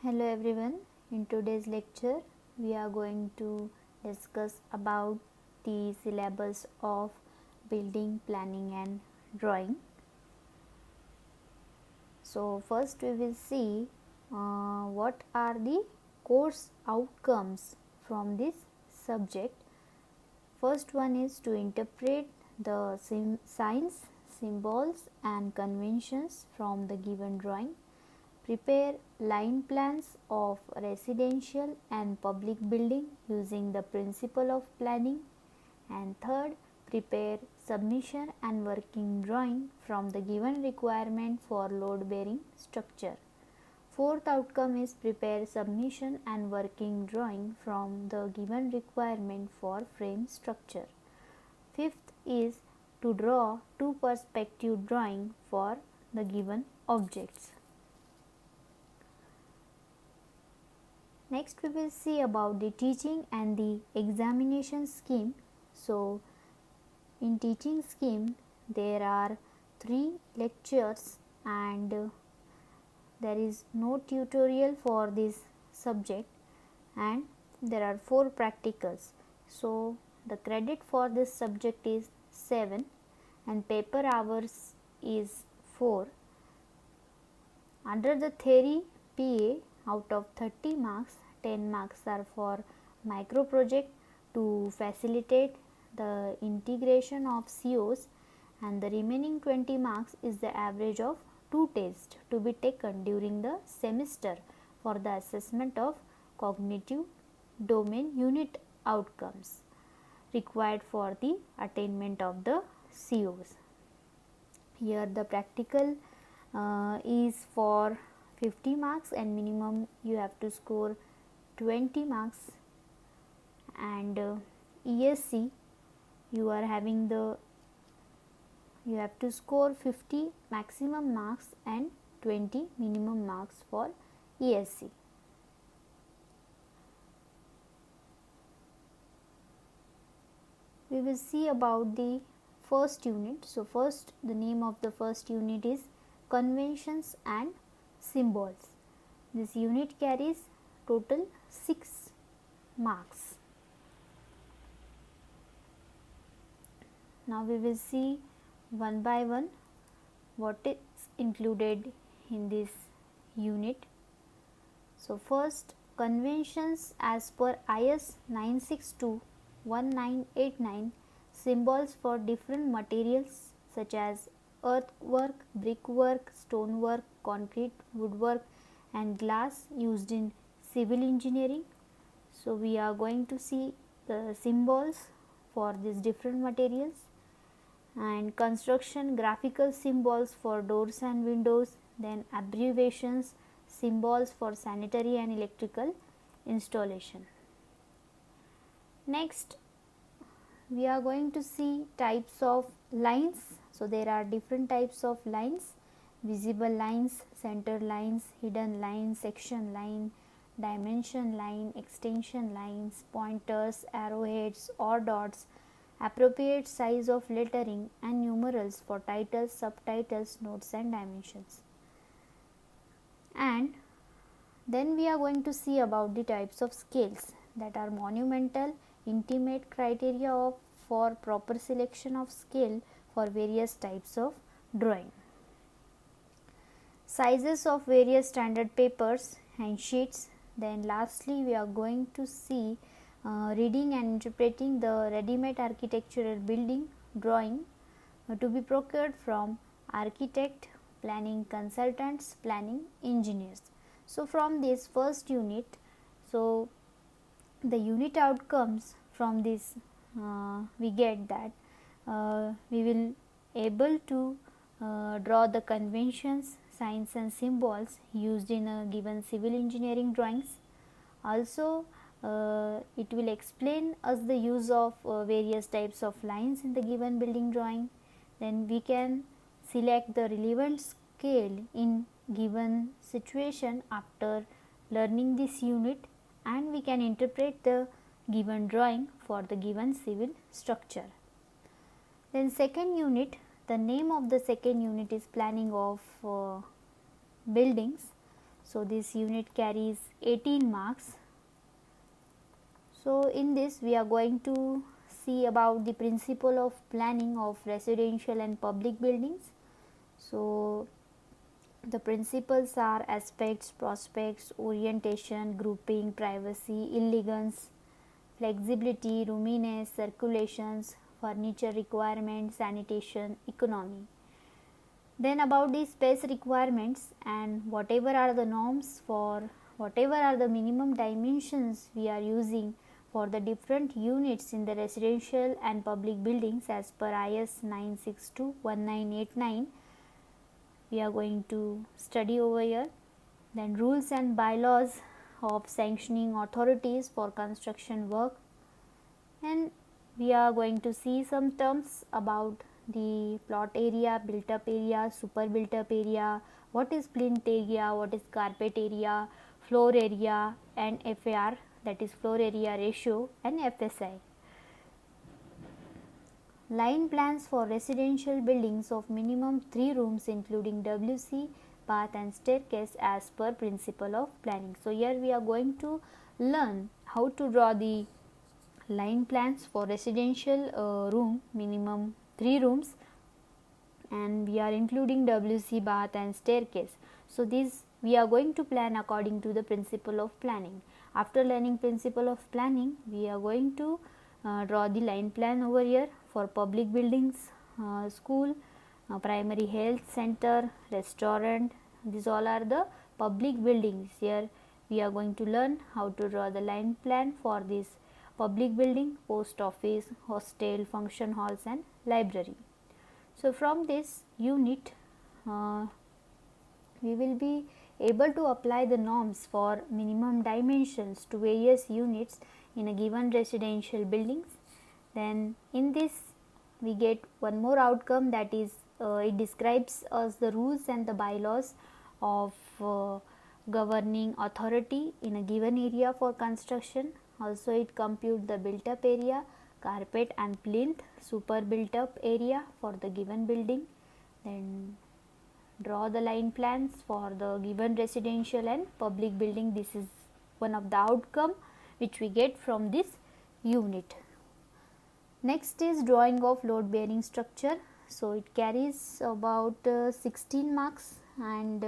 Hello everyone, in today's lecture we are going to discuss about the syllabus of building, planning and drawing. So first we will see what are the course outcomes from this subject. First one is to interpret the signs, symbols and conventions from the given drawing. Prepare line plans of residential and public building using the principle of planning. And third, prepare submission and working drawing from the given requirement for load bearing structure. Fourth outcome is prepare submission and working drawing from the given requirement for frame structure. Fifth is to draw two perspective drawing for the given objects. Next we will see about the teaching and the examination scheme. So in teaching scheme there are 3 lectures and there is no tutorial for this subject and there are 4 practicals. So the credit for this subject is 7 and paper hours is 4. Under the theory PA, out of 30 marks, 10 marks are for micro project to facilitate the integration of COs, and the remaining 20 marks is the average of 2 tests to be taken during the semester for the assessment of cognitive domain unit outcomes required for the attainment of the COs. Here the practical is for 50 marks and minimum you have to score 20 marks, and ESC you are having you have to score 50 maximum marks and 20 minimum marks for ESC. We will see about the first unit. So first, the name of the first unit is conventions and symbols. This unit carries total 6 marks. Now we will see one by one what is included in this unit. So first, conventions as per IS 962-1989, symbols for different materials such as earthwork, brickwork, stonework, concrete, woodwork and glass used in civil engineering. So we are going to see the symbols for these different materials, and construction graphical symbols for doors and windows, then abbreviations, symbols for sanitary and electrical installation. Next we are going to see types of lines. So there are different types of lines: visible lines, center lines, hidden lines, section line, dimension line, extension lines, pointers, arrowheads or dots, appropriate size of lettering and numerals for titles, subtitles, notes and dimensions. And then we are going to see about the types of scales, that are monumental, intimate criteria for proper selection of scale for various types of drawing, sizes of various standard papers and sheets. Then lastly we are going to see reading and interpreting the ready-made architectural building drawing to be procured from architect, planning consultants, planning engineers. So from this first unit, so the unit outcomes from this we get that we will able to draw the conventions, signs and symbols used in a given civil engineering drawings. Also it will explain us the use of various types of lines in the given building drawing. Then we can select the relevant scale in given situation after learning this unit, and we can interpret the given drawing for the given civil structure. Then second unit, the name of the second unit is planning of buildings. So, this unit carries 18 marks. So, in this we are going to see about the principle of planning of residential and public buildings. So, the principles are aspects, prospects, orientation, grouping, privacy, elegance, flexibility, roominess, circulations, furniture requirements, sanitation, economy. Then about the space requirements and whatever are the norms for whatever are the minimum dimensions we are using for the different units in the residential and public buildings as per IS 962-1989 we are going to study over here. Then rules and bylaws of sanctioning authorities for construction work, and we are going to see some terms about the plot area, built up area, super built up area, what is plinth area, what is carpet area, floor area and FAR, that is floor area ratio, and FSI. Line plans for residential buildings of minimum 3 rooms including WC, bath and staircase as per principle of planning. So, here we are going to learn how to draw the line plans for residential room minimum 3 rooms, and we are including WC, bath and staircase. So, this we are going to plan according to the principle of planning. After learning principle of planning, we are going to draw the line plan over here for public buildings, school, primary health center, restaurant. These all are the public buildings. Here we are going to learn how to draw the line plan for this public building, post office, hostel, function halls and library. So, from this unit we will be able to apply the norms for minimum dimensions to various units in a given residential buildings. Then in this we get one more outcome, that is it describes us the rules and the bylaws of governing authority in a given area for construction. Also it compute the built up area, carpet and plinth, super built up area for the given building. Then draw the line plans for the given residential and public building. This is one of the outcome which we get from this unit. Next is drawing of load bearing structure. So, it carries about 16 marks, and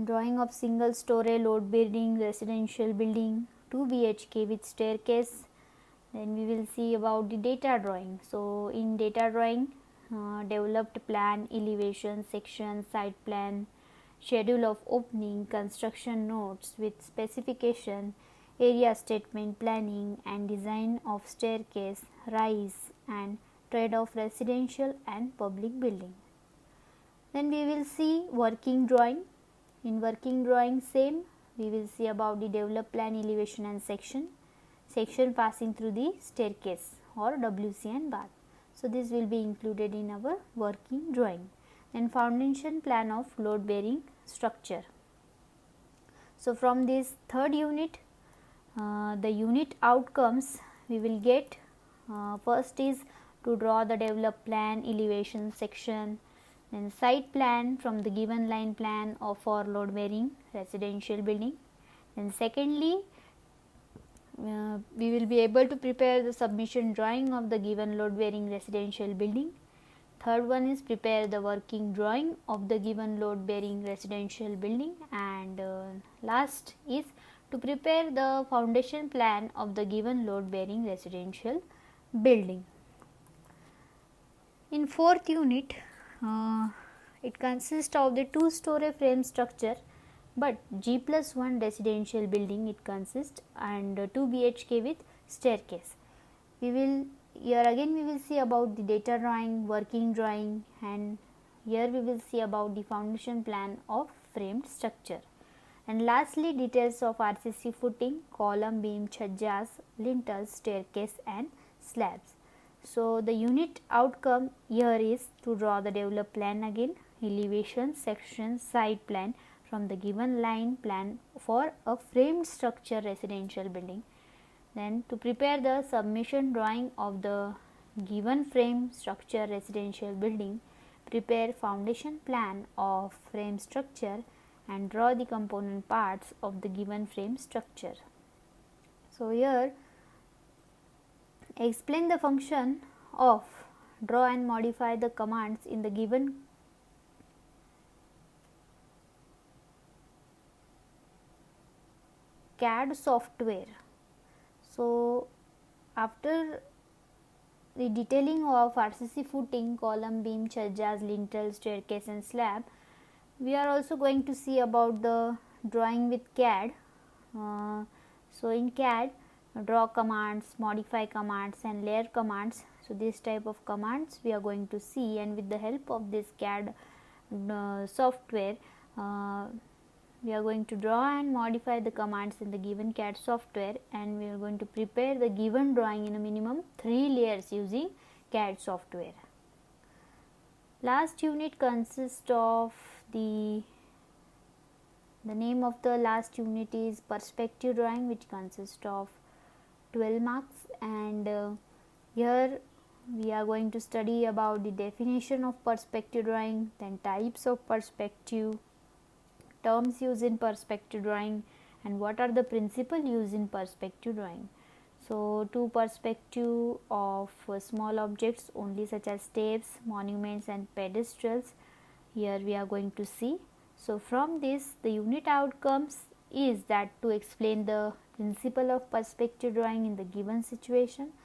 drawing of single story load bearing residential building 2 BHK with staircase. Then we will see about the data drawing. So, in data drawing developed plan, elevation, section, site plan, schedule of opening, construction notes with specification, area statement, planning and design of staircase, rise and trade of residential and public building. Then we will see working drawing. In working drawing same we will see about the developed plan, elevation and section passing through the staircase or WC and bath. So, this will be included in our working drawing. Then foundation plan of load bearing structure. So, from this third unit the unit outcomes we will get, first is to draw the developed plan, elevation, section, then site plan from the given line plan of for load bearing residential building. Then secondly we will be able to prepare the submission drawing of the given load bearing residential building. Third one is prepare the working drawing of the given load bearing residential building, and last is to prepare the foundation plan of the given load bearing residential building. In fourth unit it consists of the 2-story frame structure, but G+1 residential building it consists, and 2 BHK with staircase. We will here again we will see about the data drawing, working drawing, and here we will see about the foundation plan of framed structure. And lastly details of RCC footing, column, beam, chhajjas, lintels, staircase and slabs. So, the unit outcome here is to draw the developed plan again, elevation, section, site plan from the given line plan for a framed structure residential building. Then to prepare the submission drawing of the given frame structure residential building, prepare foundation plan of frame structure and draw the component parts of the given frame structure. So, here explain the function of draw and modify the commands in the given CAD software. So, after the detailing of RCC footing, column, beam, chhajjas, lintel, staircase and slab, we are also going to see about the drawing with CAD. So, in CAD, draw commands, modify commands and layer commands. So, this type of commands we are going to see, and with the help of this CAD software, we are going to draw and modify the commands in the given CAD software, and we are going to prepare the given drawing in a minimum 3 layers using CAD software. Last unit consists of the name of the last unit is perspective drawing, which consists of 12 marks, and here we are going to study about the definition of perspective drawing, then types of perspective, terms used in perspective drawing, and what are the principles used in perspective drawing. So, to perspective of small objects only, such as steps, monuments and pedestals, here we are going to see. So, from this the unit outcomes is that to explain the principle of perspective drawing in the given situation.